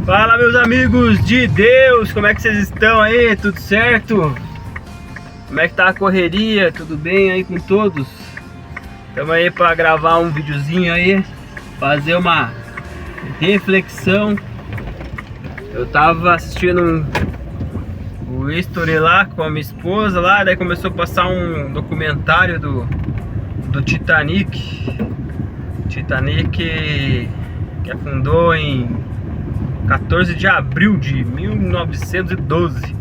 Fala, meus amigos de Deus, como é que vocês estão aí? Tudo certo? Como é que tá a correria? Tudo bem aí com todos? Estamos aí para gravar um videozinho aí, fazer uma reflexão. Eu tava assistindo o History lá com a minha esposa lá, daí começou a passar um documentário do Titanic que afundou em 14 de abril de 1912.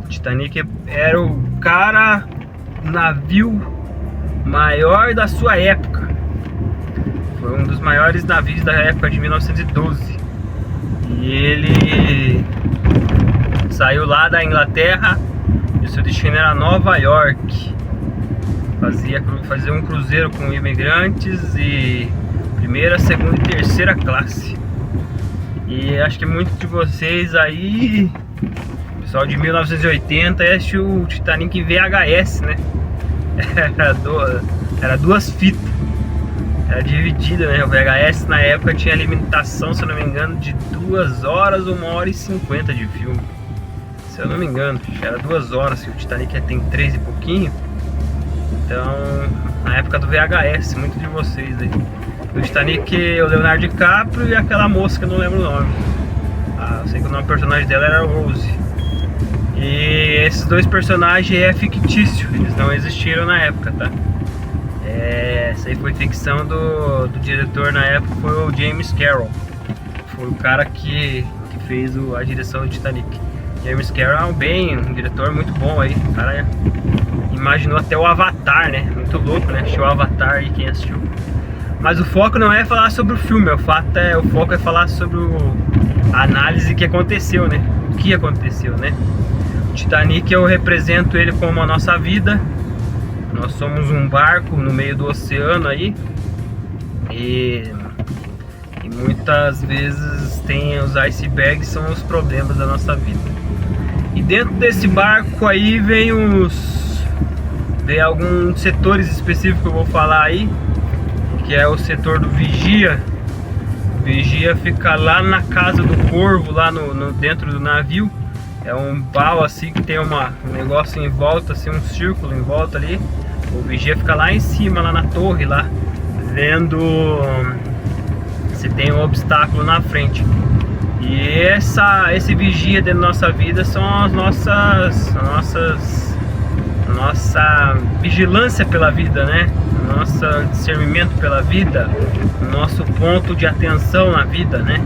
O Titanic era o navio maior da sua época. Foi um dos maiores navios da época de 1912. E ele saiu lá da Inglaterra e o seu destino era Nova York. Fazia um cruzeiro com imigrantes e primeira, segunda e terceira classe. E acho que muitos de vocês aí, pessoal de 1980, assistiu o Titanic em VHS, né? Era duas fitas, era dividida, né? O VHS na época tinha limitação, se eu não me engano, de 2 horas ou 1 hora e 50 de filme. Se eu não me engano, era 2 horas, o Titanic tem 3 e pouquinho. Então, na época do VHS, muitos de vocês aí. O Titanic, o Leonardo DiCaprio e aquela moça que eu não lembro o nome. Eu sei que o nome do personagem dela era Rose. E esses dois personagens é fictício, eles não existiram na época, tá? Essa aí foi ficção do diretor na época, foi o James Cameron. Foi o cara que fez a direção do Titanic. James Cameron é um diretor muito bom aí. O cara imaginou até o Avatar, né? Muito louco, né? Assistiu o Avatar aí, quem assistiu. Mas o foco não é falar sobre o filme, o foco é falar sobre a análise que aconteceu, né? O que aconteceu, né? O Titanic, eu represento ele como a nossa vida. Nós somos um barco no meio do oceano aí. E muitas vezes tem os icebergs, são os problemas da nossa vida. E dentro desse barco aí vem alguns setores específicos que eu vou falar aí, que é o setor do vigia. O vigia fica lá na casa do corvo, lá dentro do navio. É um pau assim que tem um negócio em volta, assim, um círculo em volta ali. O vigia fica lá em cima, lá na torre, lá, vendo se tem um obstáculo na frente. E esse vigia dentro da nossa vida são nossa vigilância pela vida, né? Nosso discernimento pela vida, nosso ponto de atenção na vida, né?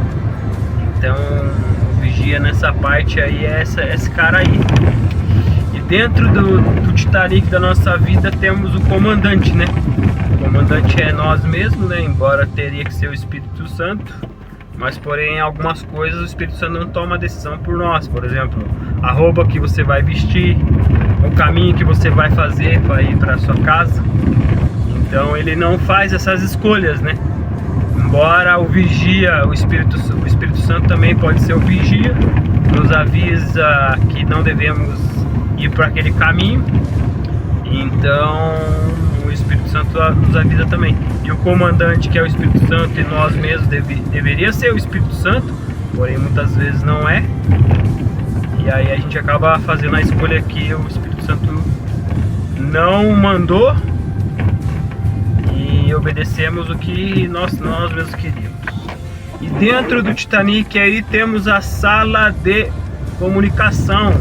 Então, o vigia nessa parte aí é esse cara aí. E dentro do Titanic da nossa vida temos o comandante, né? O comandante é nós mesmos, né? Embora teria que ser o Espírito Santo, mas porém algumas coisas o Espírito Santo não toma decisão por nós. Por exemplo, a roupa que você vai vestir, o caminho que você vai fazer para ir para sua casa. Então ele não faz essas escolhas, né? Embora o vigia, o Espírito Santo também pode ser o vigia, nos avisa que não devemos ir por aquele caminho. Então o Espírito Santo nos avisa também. E o comandante, que é o Espírito Santo, e nós mesmos deveria ser o Espírito Santo, porém muitas vezes não é. E aí a gente acaba fazendo a escolha que o Espírito Santo não mandou e obedecemos o que nós mesmos queríamos. E dentro do Titanic aí temos a sala de comunicação.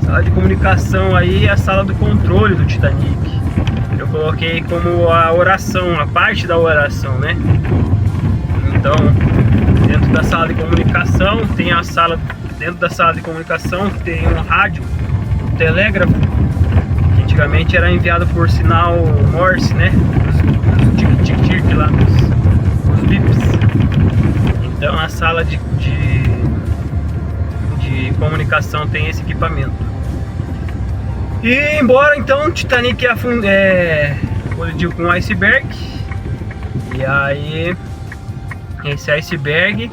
Sala de comunicação aí é a sala do controle do Titanic. Eu coloquei como a oração, a parte da oração, né? Então, dentro da sala de comunicação dentro da sala de comunicação tem um rádio, um telégrafo, que antigamente era enviado por sinal Morse, né? Os tic-tic-tic lá, os bips. Então a sala de comunicação tem esse equipamento. E embora então o Titanic colidiu com um iceberg, e aí esse iceberg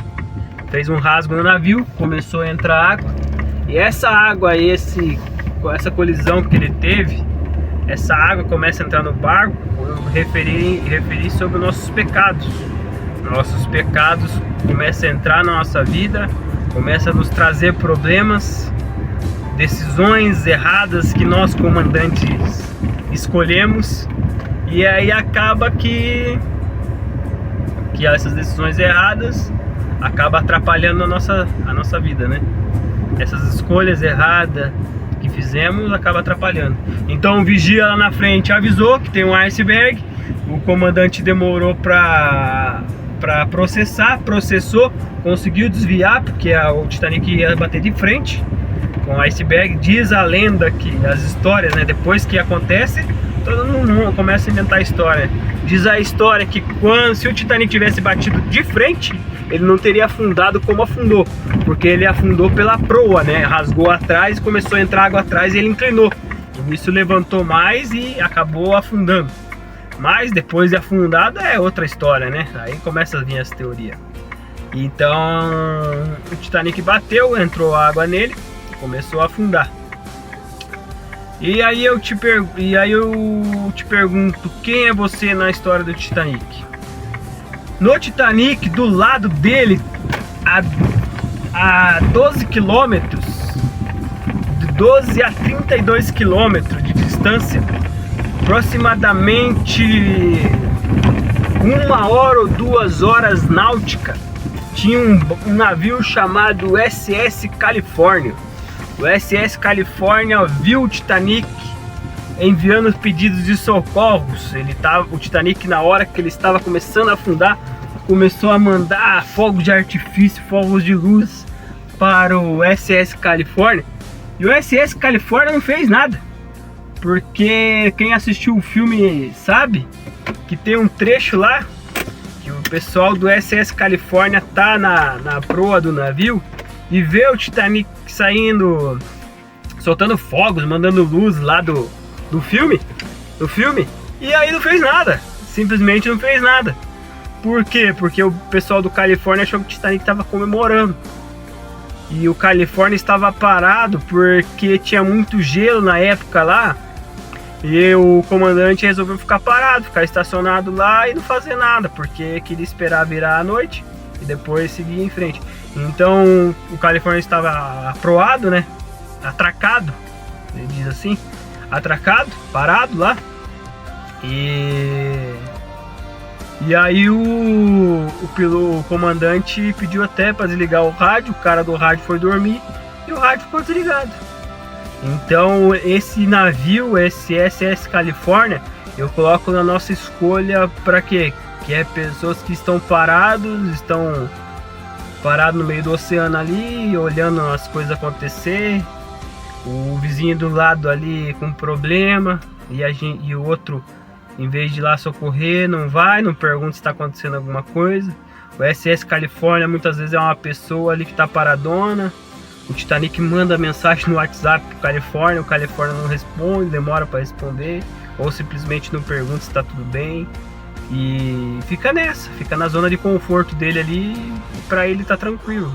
fez um rasgo no navio, começou a entrar água, e essa água, essa colisão que ele teve, essa água começa a entrar no barco. Eu referi sobre os nossos pecados, nossos pecados começam a entrar na nossa vida, começam a nos trazer problemas, decisões erradas que nós comandantes escolhemos, e aí acaba que essas decisões erradas acabam atrapalhando a nossa vida, né? Essas escolhas erradas que fizemos acabam atrapalhando. Então o vigia lá na frente avisou que tem um iceberg, o comandante demorou para processou, conseguiu desviar, porque o Titanic ia bater de frente com o iceberg. Diz a lenda que as histórias, né, depois que acontece, todo mundo começa a inventar história. Diz a história que se o Titanic tivesse batido de frente, ele não teria afundado como afundou, porque ele afundou pela proa, né? Rasgou atrás, começou a entrar água atrás e ele inclinou. E isso levantou mais e acabou afundando. Mas depois de afundado é outra história, né? Aí começa a vir as teorias. Então o Titanic bateu, entrou água nele, começou a afundar. E aí eu te pergunto, quem é você na história do Titanic? No Titanic, do lado dele, a 12 quilômetros, de 12 a 32 quilômetros de distância, aproximadamente 1 hora ou 2 horas náutica, tinha um navio chamado SS California. O SS California viu o Titanic enviando pedidos de socorros. O Titanic, na hora que ele estava começando a afundar, começou a mandar fogos de artifício, fogos de luz para o SS California. E o SS California não fez nada, porque quem assistiu o filme sabe que tem um trecho lá que o pessoal do SS California tá na proa do navio e vê o Titanic saindo, soltando fogos, mandando luz lá do filme, e aí não fez nada, simplesmente não fez nada. Por quê? Porque o pessoal do Califórnia achou que o Titanic estava comemorando, e o Califórnia estava parado porque tinha muito gelo na época lá, e o comandante resolveu ficar parado, ficar estacionado lá e não fazer nada, porque queria esperar virar a noite e depois seguir em frente. Então o Califórnia estava aproado, né? Atracado, ele diz assim, atracado, parado lá. E aí o comandante pediu até para desligar o rádio, o cara do rádio foi dormir e o rádio ficou desligado. Então esse navio, esse SS California, eu coloco na nossa escolha para quê? Que é pessoas que estão parados no meio do oceano ali, olhando as coisas acontecer, o vizinho do lado ali com problema, e o outro, em vez de ir lá socorrer, não pergunta se está acontecendo alguma coisa. O SS California muitas vezes é uma pessoa ali que está paradona. O Titanic manda mensagem no WhatsApp pro Califórnia, o Califórnia não responde, demora para responder, ou simplesmente não pergunta se está tudo bem. E fica na zona de conforto dele ali, e pra ele tá tranquilo.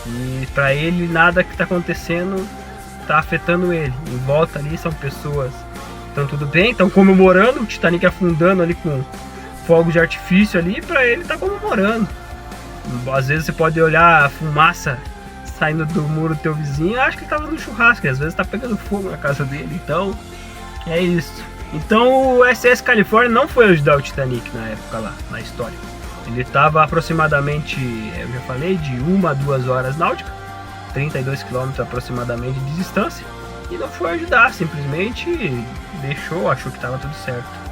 E pra ele nada que tá acontecendo tá afetando ele. Em volta ali são pessoas que estão tudo bem, estão comemorando, o Titanic afundando ali com fogos de artifício ali, pra ele tá comemorando. Às vezes você pode olhar a fumaça saindo do muro do teu vizinho e acha que ele tava no churrasco, e às vezes tá pegando fogo na casa dele, então é isso. Então o SS California não foi ajudar o Titanic na época lá, na história. Ele estava aproximadamente, eu já falei, de 1 a 2 horas náutica, 32 km aproximadamente de distância, e não foi ajudar, simplesmente achou que estava tudo certo.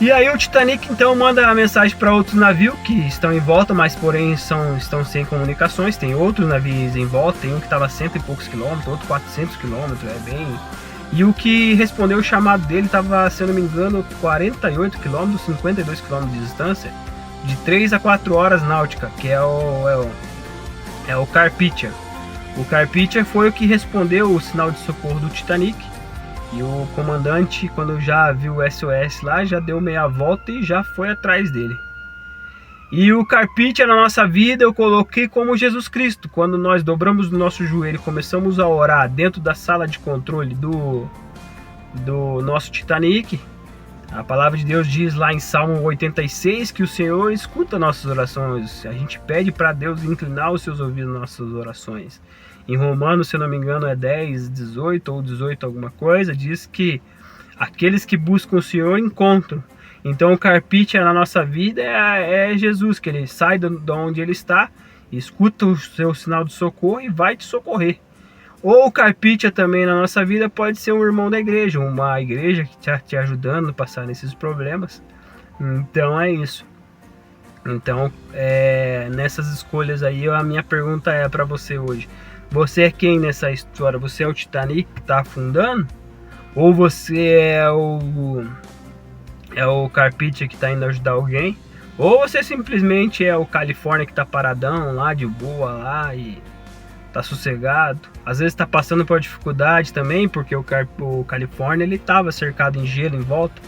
E aí o Titanic então manda a mensagem para outros navios que estão em volta, mas porém estão sem comunicações. Tem outros navios em volta, tem um que estava a 100 e poucos quilômetros, outro 400 quilômetros, E o que respondeu o chamado dele estava, se eu não me engano, 48 km, 52 km de distância, de 3 a 4 horas náutica, que é o Carpathia. O Carpathia foi o que respondeu o sinal de socorro do Titanic. E o comandante, quando já viu o SOS lá, já deu meia volta e já foi atrás dele. E o Carpathia na nossa vida eu coloquei como Jesus Cristo. Quando nós dobramos o nosso joelho e começamos a orar dentro da sala de controle do nosso Titanic, A palavra de Deus diz lá em Salmo 86 que o Senhor escuta nossas orações. A gente pede para Deus inclinar os seus ouvidos às nossas orações. Em Romanos, se eu não me engano, é 10, 18 ou 18 alguma coisa, diz que aqueles que buscam o Senhor encontram. Então o carpite na nossa vida é Jesus, que ele sai de onde ele está, escuta o seu sinal de socorro e vai te socorrer. Ou o carpite também na nossa vida pode ser um irmão da igreja, uma igreja que está te ajudando a passar nesses problemas. Então é isso. Então nessas escolhas aí, a minha pergunta é para você hoje: você é quem nessa história? Você é o Titanic que está afundando? Ou você é o carpite que está indo ajudar alguém? Ou você simplesmente é o Califórnia que está paradão lá, de boa lá e tá sossegado? Às vezes tá passando por dificuldade também, porque o Califórnia ele tava cercado em gelo em volta.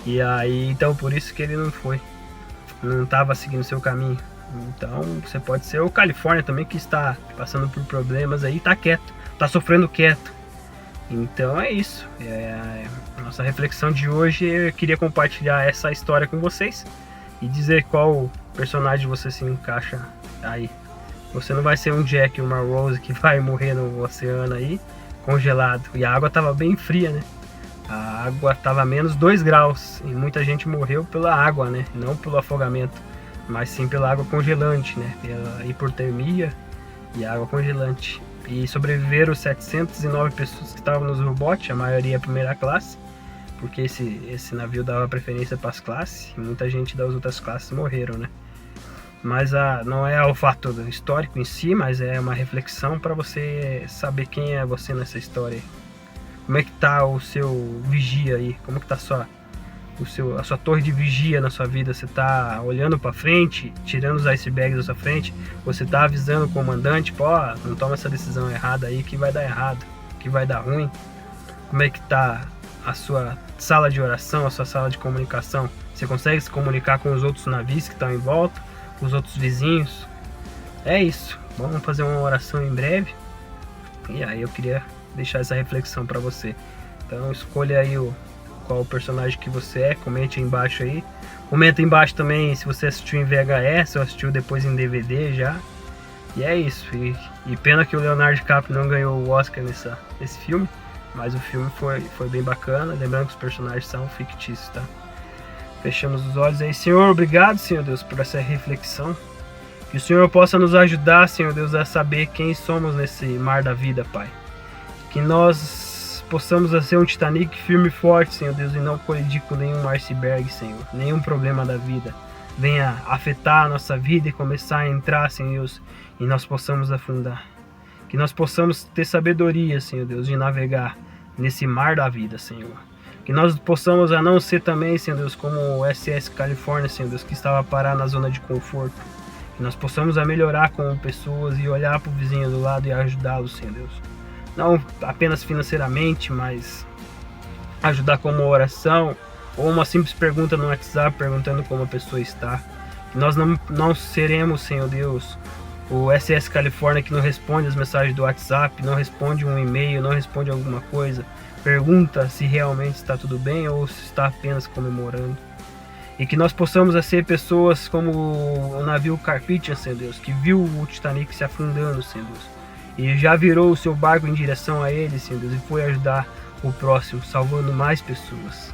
E aí, então por isso que ele não tava seguindo seu caminho. Então você pode ser o Califórnia também, que está passando por problemas aí, tá quieto, tá sofrendo quieto. Então é isso. Nossa reflexão de hoje, eu queria compartilhar essa história com vocês e dizer qual personagem você se encaixa aí. Você não vai ser um Jack ou uma Rose que vai morrer no oceano aí, congelado. E a água estava bem fria, né? A água estava menos 2 graus. E muita gente morreu pela água, né? Não pelo afogamento, mas sim pela água congelante, né? Pela hipotermia e água congelante. E sobreviveram 709 pessoas que estavam nos rebotes, a maioria primeira classe, porque esse navio dava preferência para as classes. E muita gente das outras classes morreram, né? Mas não é o fato histórico em si, mas é uma reflexão para você saber quem é você nessa história. Como é que tá o seu vigia aí? Como que tá a sua torre de vigia na sua vida? Você tá olhando para frente, tirando os icebergs da sua frente? Você tá avisando o comandante, pô, não toma essa decisão errada aí que vai dar errado, que vai dar ruim? Como é que tá a sua sala de oração, a sua sala de comunicação? Você consegue se comunicar com os outros navios que estão em volta? Os outros vizinhos? É isso. Vamos fazer uma oração em breve. E aí eu queria deixar essa reflexão para você. Então escolha aí qual personagem que você é. Comente aí embaixo aí. Comenta embaixo também se você assistiu em VHS ou assistiu depois em DVD já. E é isso. E pena que o Leonardo DiCaprio não ganhou o Oscar nesse filme. Mas o filme foi bem bacana. Lembrando que os personagens são fictícios, tá? Fechamos os olhos aí. Senhor, obrigado, Senhor Deus, por essa reflexão. Que o Senhor possa nos ajudar, Senhor Deus, a saber quem somos nesse mar da vida, Pai. Que nós possamos ser um Titanic firme e forte, Senhor Deus, e não colidir com nenhum iceberg, Senhor. Nenhum problema da vida venha afetar a nossa vida e começar a entrar, Senhor Deus, e nós possamos afundar. Que nós possamos ter sabedoria, Senhor Deus, de navegar nesse mar da vida, Senhor. Que nós possamos a não ser também, Senhor Deus, como o SS Califórnia, Senhor Deus, que estava parado na zona de conforto. Que nós possamos a melhorar como pessoas e olhar para o vizinho do lado e ajudá-los, Senhor Deus. Não apenas financeiramente, mas ajudar como oração ou uma simples pergunta no WhatsApp perguntando como a pessoa está. Que nós não seremos, Senhor Deus, o SS Califórnia que não responde as mensagens do WhatsApp, não responde um e-mail, não responde alguma coisa. Pergunta se realmente está tudo bem ou se está apenas comemorando. E que nós possamos ser pessoas como o navio Carpathia, Senhor Deus, que viu o Titanic se afundando, Senhor Deus, e já virou o seu barco em direção a ele, Senhor Deus, e foi ajudar o próximo, salvando mais pessoas.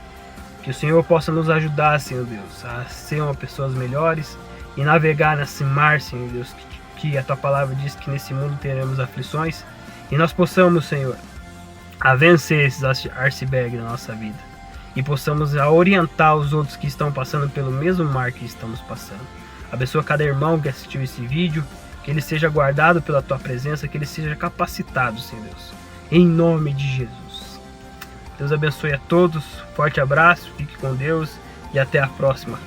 Que o Senhor possa nos ajudar, Senhor Deus, a ser uma pessoas melhores e navegar nesse mar, Senhor Deus, que a Tua Palavra diz que nesse mundo teremos aflições, e nós possamos, Senhor, a vencer esses icebergs na nossa vida e possamos a orientar os outros que estão passando pelo mesmo mar que estamos passando. Abençoa cada irmão que assistiu esse vídeo, que ele seja guardado pela Tua presença, que ele seja capacitado, Senhor Deus, em nome de Jesus. Deus abençoe a todos, forte abraço, fique com Deus e até a próxima.